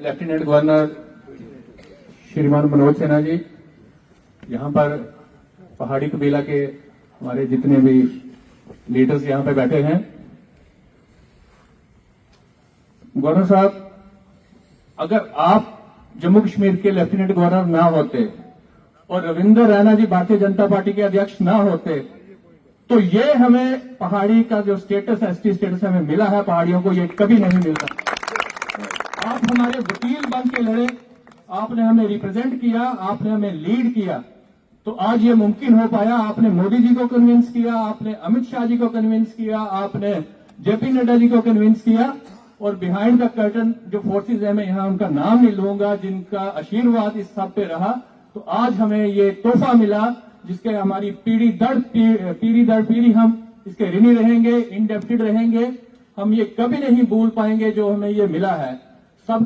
Lieutenant governor श्रीमान मनोज सिन्हा जी, यहाँ पर पहाड़ी कबीला के हमारे जितने भी लीडर्स यहाँ पे बैठे हैं, गवर्नर साहब, अगर आप जम्मू कश्मीर के लेफ्टिनेंट गवर्नर ना होते और रविंद्र रैना जी भारतीय जनता पार्टी के अध्यक्ष ना होते तो ये हमें पहाड़ी का जो स्टेटस एसटी स्टेटस हमें मिला है पहाड़ियों को, ये कभी नहीं मिलता। आप हमारे वकील बन के लड़े, आपने हमें रिप्रेजेंट किया, आपने हमें लीड किया, तो आज ये मुमकिन हो पाया। आपने मोदी जी को कन्विंस किया, आपने अमित शाह जी को कन्विंस किया, आपने जेपी नड्डा जी को कन्विंस किया, और बिहाइंड द कर्टन जो फोर्सेज है, मैं यहां उनका नाम नहीं लूंगा, जिनका आशीर्वाद इस सब पे रहा, तो आज हमें ये तोहफा मिला जिसके हमारी पीढ़ी दर पीढ़ी हम इसके ऋणी रहेंगे, इंडेप्टेड रहेंगे। हम ये कभी नहीं भूल पाएंगे जो हमें ये मिला है।